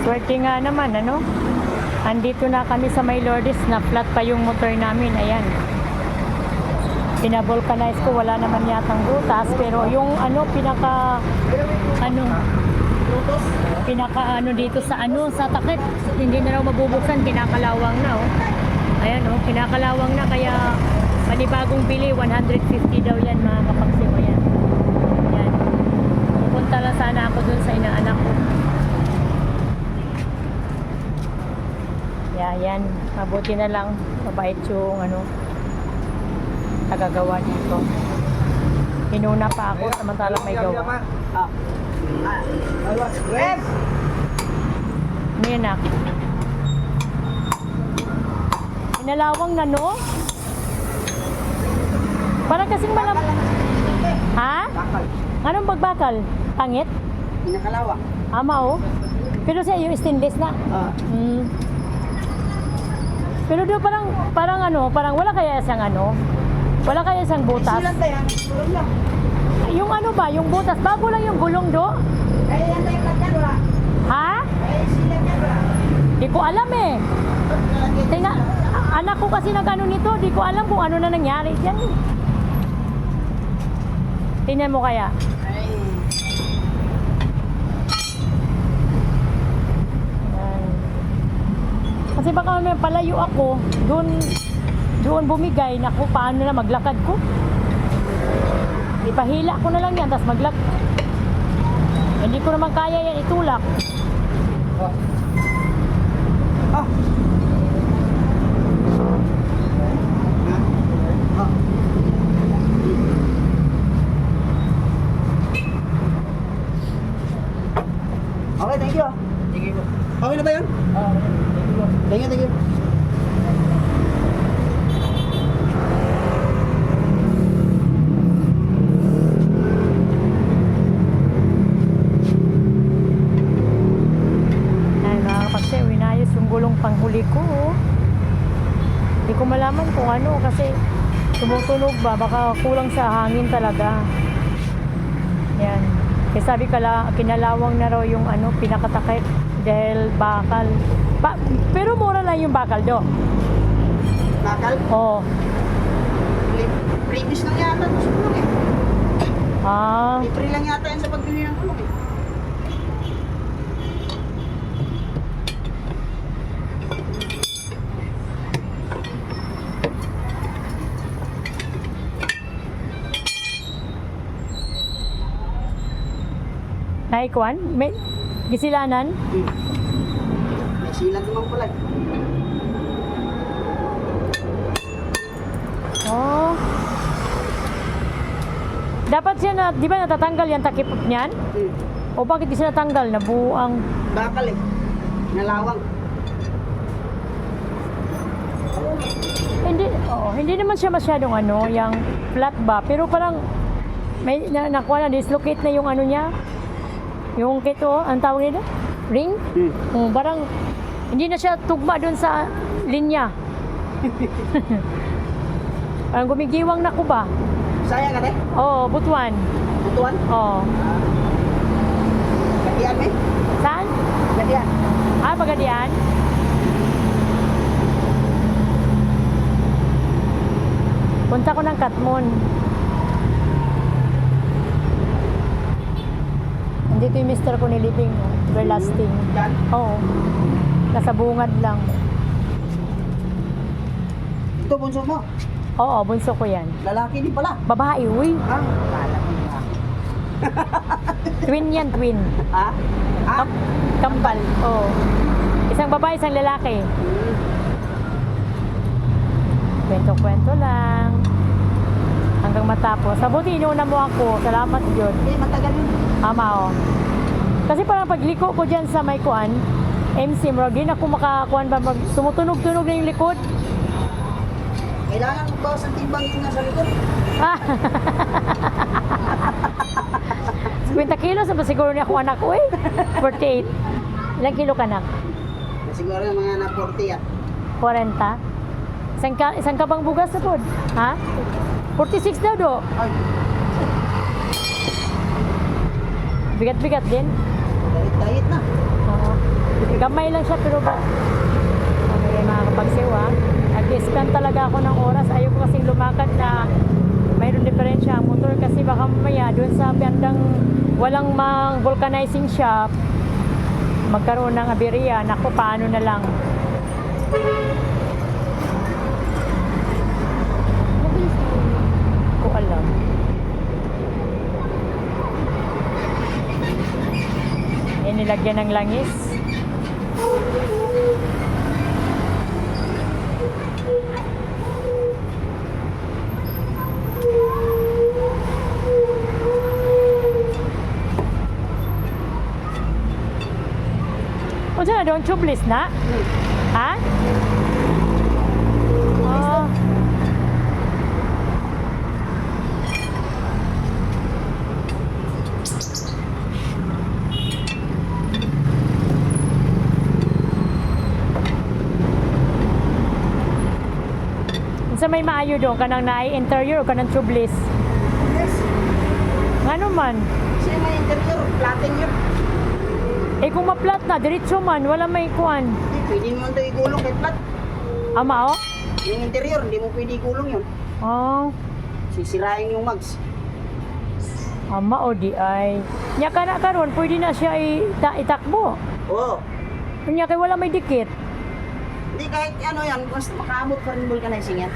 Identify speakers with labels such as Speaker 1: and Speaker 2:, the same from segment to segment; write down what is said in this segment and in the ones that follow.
Speaker 1: Swerte nga naman, ano? Andito na kami sa may Lourdes na flat pa yung motor namin. Ayan. Pinavulcanize ko, wala naman yatang butas. Pero yung ano, pinaka dito sa sa takip. Hindi na raw mabubuksan, kinakalawang na, oh. Ayan, oh, kinakalawang na. Kaya, panibagong bili, 150 daw yan, mga kapagsiw. Ayan. Ayan. Pupunta lang sana ako dun sa inaanak ko. Yan, mabuti na lang, mabait yung tagagawa dito. Inuna pa ako samantalang may gawa. Ninak. Inalawang na, no? Parang kasing malam... Ha? Anong bagbakal? Pangit?
Speaker 2: Pinakalawang.
Speaker 1: Ama, oh. Pero siya yung stainless na. Pero doon parang wala kaya wala kaya isang butas.
Speaker 2: Silang tayo, gulong lang.
Speaker 1: Yung yung butas, bago lang yung gulong do.
Speaker 2: Kaya yan tayo nagkadwa.
Speaker 1: Ha?
Speaker 2: Kaya silang kadwa.
Speaker 1: Di ko alam eh. Tingnan, anak ko kasi nito, di ko alam kung ano na nangyari diyan. Tingnan mo kaya. Kasi baka may palayo ako, doon bumigay, naku, paano na maglakad ko? Ipahila ko na lang yan, tapos hindi ko naman kaya yan itulak.
Speaker 2: Okay, thank you. Thank you. Okay na ba yan? Thank you.
Speaker 1: Winayos yung gulong panghuli ko. Hindi ko malaman kung kasi tumutunog ba, baka kulang sa hangin talaga. Yan. Kaya sabi kinalawang na raw yung pinakatakip dahil bakal. Pero mura lang yung bakal do.
Speaker 2: Bakal?
Speaker 1: Oo.
Speaker 2: Previous lang yata sa kulong eh. Libre lang yata yan sa pagbili ng kulong eh.
Speaker 1: Naikuan? May gisilanan?
Speaker 2: May silang naman pala.
Speaker 1: Oh. Dapat siya di ba natatanggal yan takip niyan? O bakit di siya natanggal? Nabuang.
Speaker 2: Bakal eh. Nalawang.
Speaker 1: Hindi naman siya masyadong yung flat ba, pero parang may nakuha na, dislocate na yung niya. Yung kito, ang tawag nito? Ring? Parang hindi na siya tugma doon sa linya. Parang gumigiwang na ko ba?
Speaker 2: Sayang ka eh?
Speaker 1: Oo, butuan.
Speaker 2: Butuan?
Speaker 1: Oo.
Speaker 2: Gadian eh?
Speaker 1: Saan?
Speaker 2: Gadian.
Speaker 1: Pagadian? Punta ko ng Katmon. Dito yung mister ko nilibing, everlasting.
Speaker 2: Yan?
Speaker 1: Oo. Nasa bungad lang.
Speaker 2: Ito, bunso mo?
Speaker 1: Oo, bunso ko yan.
Speaker 2: Lalaki din pala.
Speaker 1: Babae, uy.
Speaker 2: Kala ko na.
Speaker 1: Twin yan, twin. Kambal, oo. Isang babae, isang lalaki. Kwento-kwento lang. Hanggang matapos. Sabuti, inuuna mo ako. Salamat, Diyod.
Speaker 2: Matagal yun.
Speaker 1: Ama, kasi parang pagliko ko dyan sa may kuan, MC Mrog, di na ako makakuan ba, tumutunog-tunog na yung likod.
Speaker 2: Kailangan magbawas ang timbang yung nasa likod.
Speaker 1: 50 kilos, ba siguro niya ako anak ko eh? 48. Ilang kilo ka anak?
Speaker 2: Siguro yung mga na 40 yan.
Speaker 1: 40? Isang kabang bugas na po? Ha? 46 daw do?
Speaker 2: Ay.
Speaker 1: Bigat-bigat din?
Speaker 2: Diet na.
Speaker 1: Oo. Gamay lang siya pero ba? Ano yung mga kapagsewa? Nag-spend talaga ako ng oras. Ayoko kasing lumakad na mayroon diferensya ang motor kasi baka mamaya doon sa bandang walang mang vulcanizing shop magkaroon ng aberya. Naku, paano na lang?
Speaker 3: Mabilis na yun.
Speaker 1: Ko alam. Eh, nilagyan ng langis. O dyan na doon, tubeless na? Ha? Oh. Sa may maayo doon, kanang na-interior o kanang tubeless?
Speaker 2: Yes.
Speaker 1: Ano man?
Speaker 2: Siya may interior, plating yun.
Speaker 1: Eh kung ma-flat na, diretso man, wala may kuan.
Speaker 2: Hindi, pwede mo ito igulong kahit flat.
Speaker 1: Ama, oh?
Speaker 2: Yung interior, hindi mo pwede igulong yun.
Speaker 1: Oh,
Speaker 2: Sisirain yung mags.
Speaker 1: ama o di ay. Nya ka na karon, pwede na siya itakbo.
Speaker 2: Oo.
Speaker 1: Nya kay wala may dikit.
Speaker 2: Hindi kahit ano yan, basta makaabot pa rin vulcanizing yan.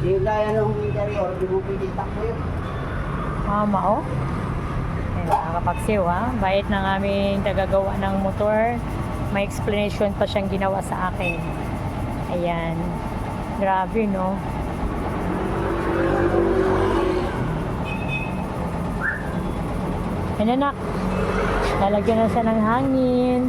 Speaker 2: Yung gaya ng interior, hindi mo pwede itakbo yun.
Speaker 1: Ama, oh. Ay, nakakapagsiw, ha? Bait ng aming tagagawa ng motor. May explanation pa siyang ginawa sa akin. Ayan. Grabe, no? Ayan, anak. Lalagyan na siya ng hangin.